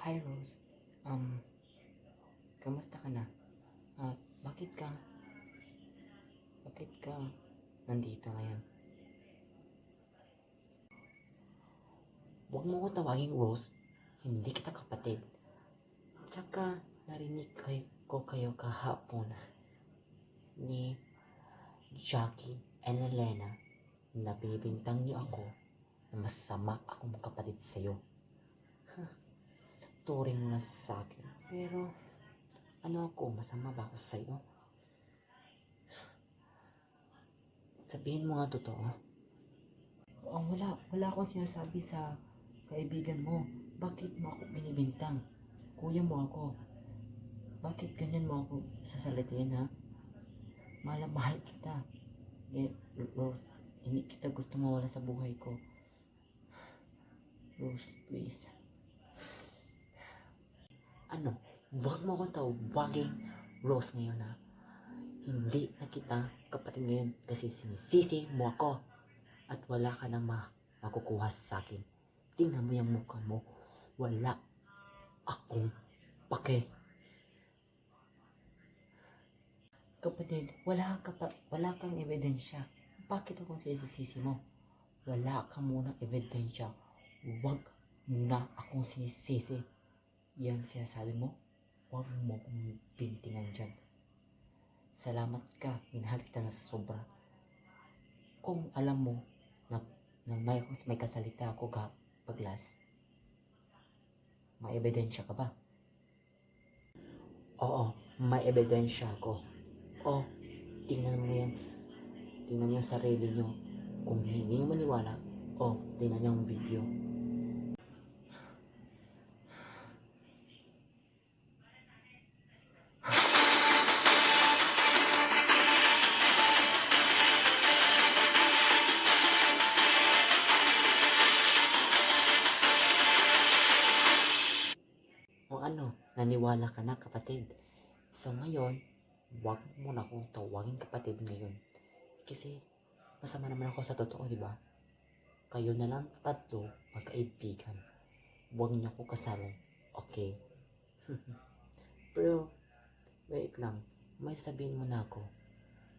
Hi Rose. Kamusta ka na? Ah, bakit ka? Bakit ka nandito ngayon? Huwag mo ko tawaging Rose. Hindi kita kapatid. Tsaka narinig ko kayo kahapon ni Jackie and Elena na binibintang niyo ako na masama akong kapatid sa'yo. Turing mo na sa akin. Pero ano ako? Masama ba ako sa'yo? Sabihin mo nga totoo. Wala akong sinasabi sa kaibigan mo. Bakit mo ako binibintang? Kuya mo ako. Bakit ganyan mo ako sasalitin, ha? Mahal na mahal kita. Rose, hindi kita gusto mawala sa buhay ko. Rose, please. Ano? Huwag mo akong tawagin Rose ngayon, ha? Hindi na kita kapatid ngayon kasi sinisisi mo ako at wala ka nang makukuha sa akin. Tingnan mo yung mukha mo. Wala akong pake. Kapatid, wala kang ebidensya. Bakit ako sinisisi mo? Wala ka munang ebidensya. Huwag na akong sinisisi. Yan sinasabi mo, huwag mo akong bintingan dyan. Salamat ka, minahal kita na sobra. Kung alam mo na may kasalita ako paglas, may ebidensya ka ba? Oo, may ebidensya ako. O, tingnan mo yan. Tingnan niyo sarili niyo. Kung hindi niyo maniwala, tingnan niyo ang video. O ano, naniwala ka na kapatid. So ngayon, wag mo na akong tawagin kapatid ngayon. Kasi masama naman ako sa totoo, di ba? Kayo na lang tatlo magkaibigan. Huwag niyo ako kasali. Okay? Pero, wait lang. May sabihin mo na ako.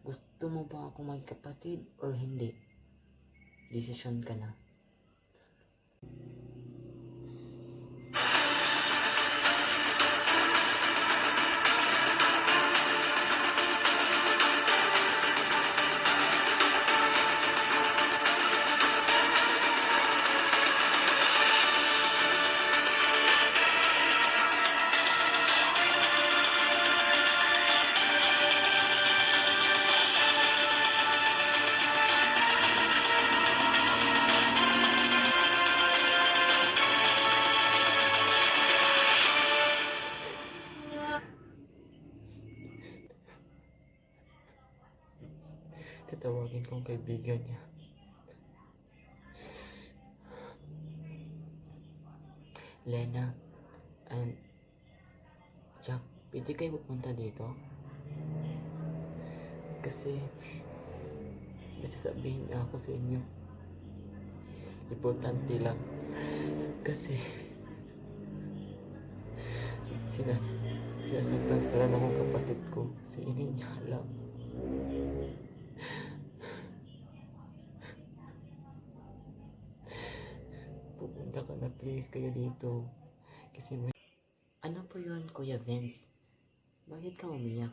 Gusto mo ba ako magkapatid or hindi? Desisyon ka na. Tatawagin kong kaibigan niya. Lena and Jack, pwede kayo pupunta dito? Kasi may sasabihin na ako sa inyo. Importante lang. Kasi sinasaktan pala ng mga kapatid ko. Si Inin niya lang. Pupunta ka na please kayo dito. Kasi may... Ano po yun, Kuya Vince? Bakit ka umiyak?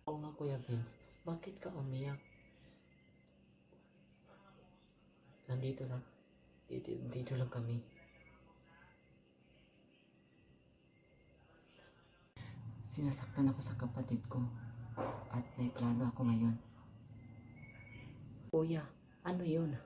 Oo nga, Kuya Vince. Bakit ka umiyak? Nandito lang. Dito lang kami. Sinasaktan ako sa kapatid ko. At may plano ako ngayon. Kuya, ano yun?